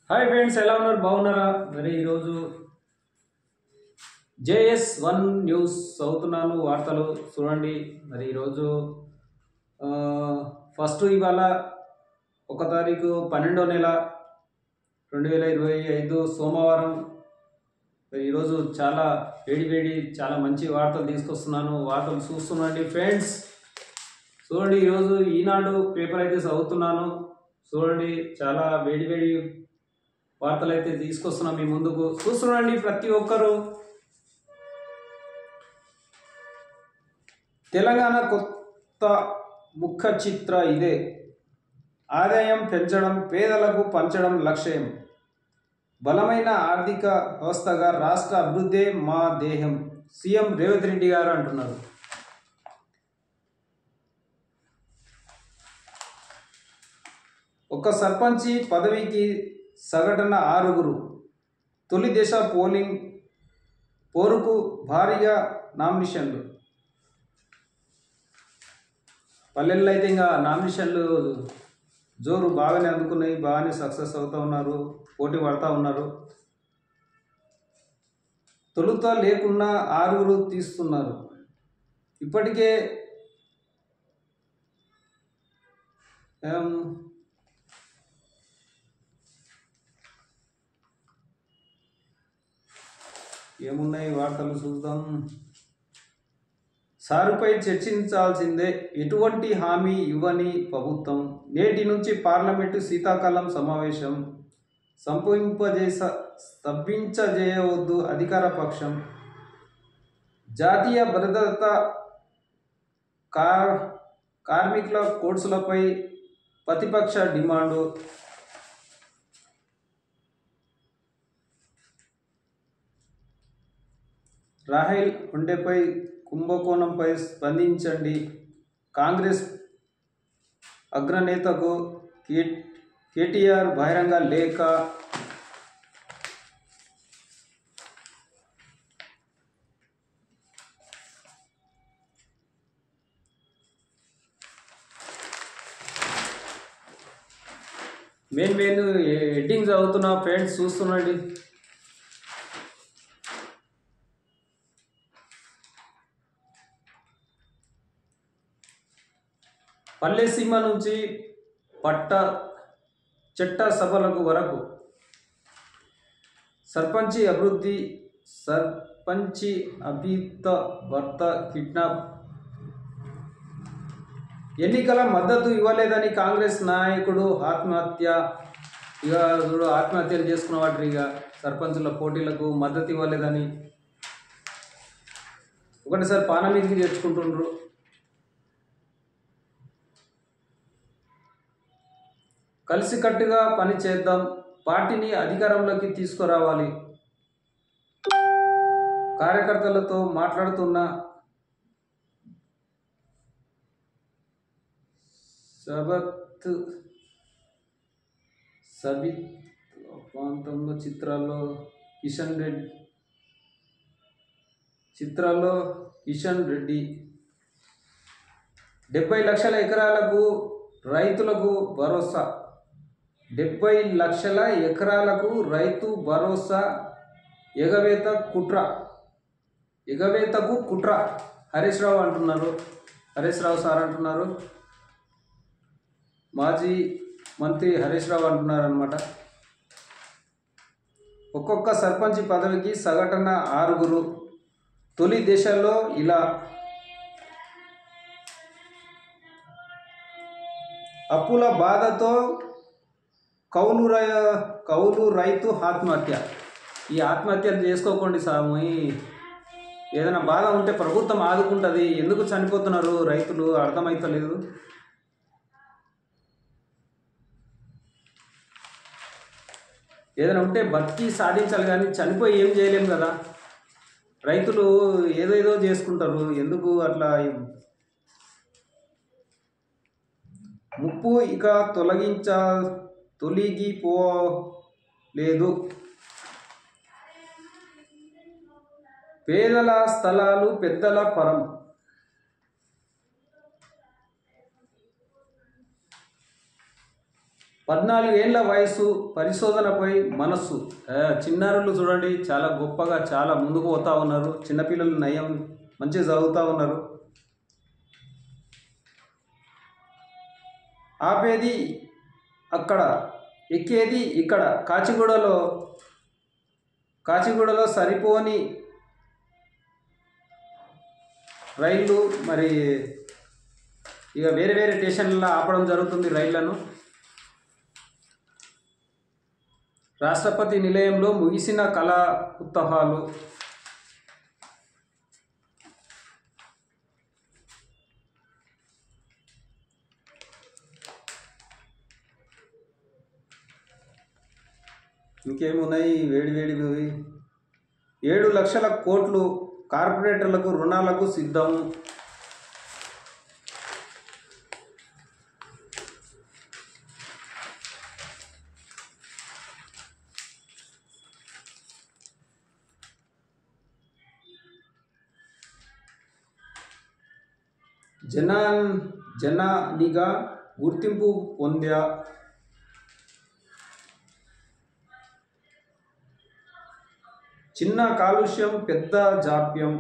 Hi friends, ఎలా ఉన్నారు? బాగున్నారా? మరి ఈరోజు JS1 న్యూస్ చదువుతున్నాను. వార్తలు చూడండి. మరి ఈరోజు ఆ, ఫస్ట్ ఇవాళ 1 తారీఖు 12వ నెల 2025 సోమవారం. మరి ఈరోజు చాలా వేడి చాలా మంచి వార్తలు తీసుకొస్తున్నాను. వార్తలు చూస్తున్నాండి ఫ్రెండ్స్. చూడండి, ఈరోజు ఈనాడు పేపర్ అయితే చదువుతున్నాను. చూడండి, చాలా వేడి వార్తలు అయితే తీసుకొస్తున్నాం మీ ముందుకు. చూస్తున్నాండి ప్రతి ఒక్కరూ. తెలంగాణ కొత్త ముఖ చిత్ర ఇదే. ఆదాయం పెంచడం, పేదలకు పంచడం లక్ష్యం. బలమైన ఆర్థిక వ్యవస్థగా రాష్ట్ర అభివృద్ధే మా ధ్యేయం. సీఎం రేవంత్ రెడ్డి గారు అంటున్నారు. ఒక సర్పంచి పదవికి సగటున 6. తొలి దశ పోరుకు భారీగా నామినేషన్లు. పల్లెల్లో అయితే ఇంకా నామినేషన్లు జోరు బాగానే అందుకున్నాయి. బాగానే సక్సెస్ అవుతూ ఉన్నారు, పోటీ పడుతూ ఉన్నారు. తొలుత లేకున్నా 6 తీస్తున్నారు. ఇప్పటికే ఏమున్నాయి వార్తలు చూద్దాం. సారుపై చర్చించాల్సిందే, ఎటువంటి హామీ ఇవ్వని ప్రభుత్వం. నేటి నుంచి పార్లమెంటు శీతాకాలం సమావేశం. స్తబ్దించజేయవద్దు అధికార పక్షం. జాతీయ భద్రత, కార్మికుల కోర్సులపై ప్రతిపక్ష డిమాండు. రాహెల్ హుండేపై కుంభకోణంపై స్పందించండి. కాంగ్రెస్ అగ్రనేతకు కేటీఆర్ బహిరంగ లేఖ. మెయిన్ హెడ్డింగ్స్ అవుతున్నా ఫ్రెండ్స్, చూస్తున్నాండి. పల్లెసీమ నుంచి చట్ట సభలకు వరకు సర్పంచి అభిత భర్త కిడ్నాప్. ఎన్నికల మద్దతు ఇవ్వలేదని కాంగ్రెస్ నాయకుడు ఆత్మహత్య. ఇక చూడు, ఆత్మహత్యలు చేసుకున్న వాటి ఇక సర్పంచుల పోటీలకు మద్దతు ఇవ్వలేదని ఒకటిసారి పాన మీదకి తెచ్చుకుంటుండ్రు. కలిసికట్టుగా పని చేద్దాం, పార్టీని అధికారంలోకి తీసుకురావాలి. కార్యకర్తలతో మాట్లాడుతున్న సబిత్ ప్రాంతంలో చిత్రాల్లో కిషన్ రెడ్డి. 70 లక్షల ఎకరాలకు రైతులకు భరోసా. 70 లక్షల ఎకరాలకు రైతు భరోసా. ఎగవేతకు కుట్ర హరీష్ రావు సార్ అంటున్నారు. మాజీ మంత్రి హరీష్ రావు అంటున్నారు అన్నమాట. ఒక్కొక్క సర్పంచ్ పదవికి సగటున 6. తొలి దశలో ఇలా. అప్పుల బాధతో కౌలు రైతు ఆత్మహత్య. ఈ ఆత్మహత్యలు చేసుకోకండి సామి. ఏదైనా బాధ ఉంటే ప్రభుత్వం ఆదుకుంటుంది. ఎందుకు చనిపోతున్నారు రైతులు అర్థమవుతలేదు. ఏదైనా ఉంటే బతికి సాధించాలి, కానీ చనిపోయి ఏం చేయలేము కదా. రైతులు ఏదేదో చేసుకుంటారు. ఎందుకు అట్లా? ముప్పు ఇక తొలగిపోలేదు. పేదల స్థలాలు పెద్దల పరం. 14 ఏళ్ల వయసు, పరిశోధనపై మనస్సు. చిన్నారులు చూడండి చాలా గొప్పగా చాలా ముందుకు పోతా ఉన్నారు. చిన్నపిల్లలు నయం మంచిగా చదువుతూ ఉన్నారు. ఆపేది అక్కడ, ఎక్కేది ఇక్కడ. కాచిగూడలో సరిపోని రైళ్ళు మరి ఇక వేరే వేరే స్టేషన్లలో ఆపడం జరుగుతుంది రైళ్లను. రాష్ట్రపతి నిలయంలో ముగిసిన కళా ఉత్సవాలు. ఇంకేమున్నాయి వేడివేడివి. 7 లక్షల కోట్లు కార్పొరేటర్లకు రుణాలకు సిద్ధం. జనానిగా గుర్తింపు పొందా. చిన్న కాలుష్యం పెద్ద జాప్యం.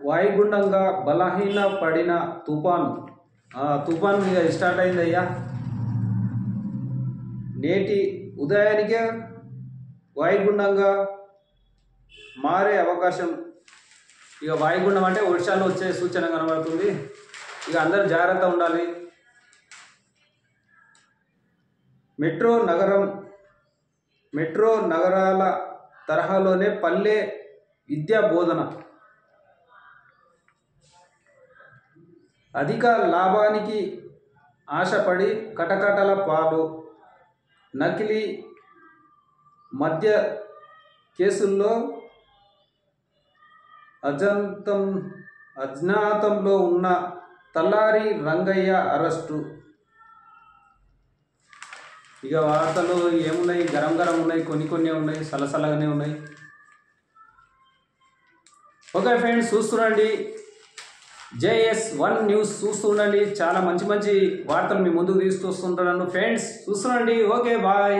వాయుగుండంగా బలహీన పడిన తుఫాను. తుఫాన్ మీద స్టార్ట్ అయిందయ్యా. నేటి ఉదయానికే వాయుగుండంగా మారే అవకాశం. ఇక వాయుగుండం అంటే వర్షాలు వచ్చే సూచన కనబడుతుంది. ఇక అందరూ జాగ్రత్త ఉండాలి. మెట్రో నగరాల తరహాలోనే పల్లె విద్యా బోధన. అధిక లాభానికి ఆశపడి కటకటల పాలు. నకిలీ మద్య కేసుల్లో అజ్ఞాతంలో ఉన్న తల్లారి రంగయ్య అరెస్టు. ఇక వార్తలు ఏమున్నాయి, గరం ఉన్నాయి, కొన్ని ఉన్నాయి, సలసలగానే ఉన్నాయి. ఓకే ఫ్రెండ్స్, చూస్తుండండి JS1 న్యూస్ చూస్తుండండి. చాలా మంచి వార్తలు మీ ముందుకు తీసుకొస్తుంటాను ఫ్రెండ్స్. చూస్తుండండి. Okay bye.